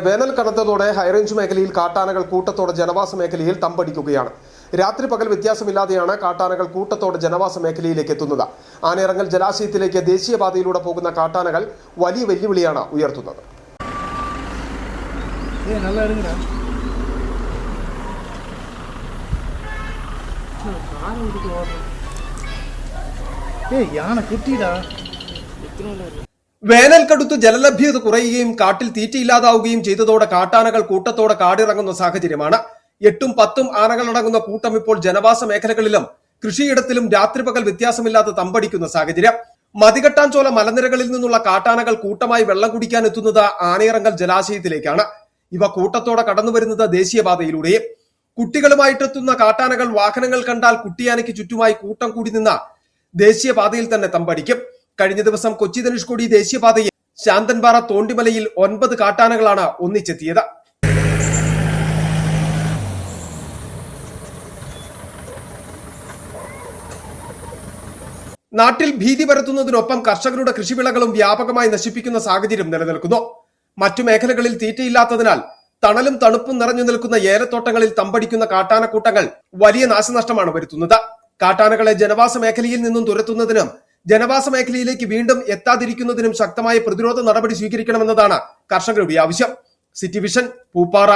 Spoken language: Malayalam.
വേനൽ കനത്തതോടെ ഹൈറേഞ്ച് മേഖലയിൽ കാട്ടാനകൾ കൂട്ടത്തോടെ ജനവാസ മേഖലയിൽ തമ്പടിക്കുകയാണ്. രാത്രി പകൽ വ്യത്യാസമില്ലാതെയാണ് കാട്ടാനകൾ കൂട്ടത്തോടെ ജനവാസ മേഖലയിലേക്ക് എത്തുന്നത്. ആനയിറങ്ങൽ ജലാശയത്തിലേക്ക് ദേശീയപാതയിലൂടെ പോകുന്ന കാട്ടാനകൾ വലിയ വെല്ലുവിളിയാണ് ഉയർത്തുന്നത്. വേനൽ കടുത്തു ജലലഭ്യത കുറയുകയും കാട്ടിൽ തീറ്റയില്ലാതാവുകയും ചെയ്തതോടെ കാട്ടാനകൾ കൂട്ടത്തോടെ കാടിറങ്ങുന്ന സാഹചര്യമാണ്. 8ഉം 10ഉം ആനകളടങ്ങുന്ന കൂട്ടം ഇപ്പോൾ ജനവാസ മേഖലകളിലും കൃഷിയിടത്തിലും രാത്രി പകൽ വ്യത്യാസമില്ലാതെ തമ്പടിക്കുന്ന സാഹചര്യം. മതികെട്ടാൻചോല മലനിരകളിൽ നിന്നുള്ള കാട്ടാനകൾ കൂട്ടമായി വെള്ളം കുടിക്കാൻ എത്തുന്നത് ആനയിറങ്ങൽ ജലാശയത്തിലേക്കാണ്. ഇവ കൂട്ടത്തോടെ കടന്നുവരുന്നത് ദേശീയപാതയിലൂടെ. കുട്ടികളുമായിട്ടെത്തുന്ന കാട്ടാനകൾ വാഹനങ്ങൾ കണ്ടാൽ കുട്ടിയാനയ്ക്ക് ചുറ്റുമായി കൂട്ടം കൂടി നിന്ന് ദേശീയപാതയിൽ തന്നെ തമ്പടിക്കും. കഴിഞ്ഞ ദിവസം കൊച്ചി ധനുഷ്കോടി ദേശീയപാതയിൽ ശാന്തൻപാറ തോണ്ടിമലയിൽ 9 കാട്ടാനകളാണ് ഒന്നിച്ചെത്തിയത്. നാട്ടിൽ ഭീതി പരത്തുന്നതിനൊപ്പം കർഷകരുടെ കൃഷിവിളകളും വ്യാപകമായി നശിപ്പിക്കുന്ന സാഹചര്യം നിലനിൽക്കുന്നു. മറ്റു മേഖലകളിൽ തീറ്റയില്ലാത്തതിനാൽ തണലും തണുപ്പും നിറഞ്ഞു നിൽക്കുന്ന ഏലത്തോട്ടങ്ങളിൽ തമ്പടിക്കുന്ന കാട്ടാനക്കൂട്ടങ്ങൾ വലിയ നാശനഷ്ടമാണ് വരുത്തുന്നത്. കാട്ടാനകളെ ജനവാസ മേഖലയിൽ നിന്നും തുരത്തുന്നതിനും ജനവാസ മേഖലയിലേക്ക് വീണ്ടും എത്താതിരിക്കുന്നതിനും ശക്തമായ പ്രതിരോധ നടപടി സ്വീകരിക്കണമെന്നതാണ് കർഷകരുടെ ആവശ്യം. City vision, Pooppara.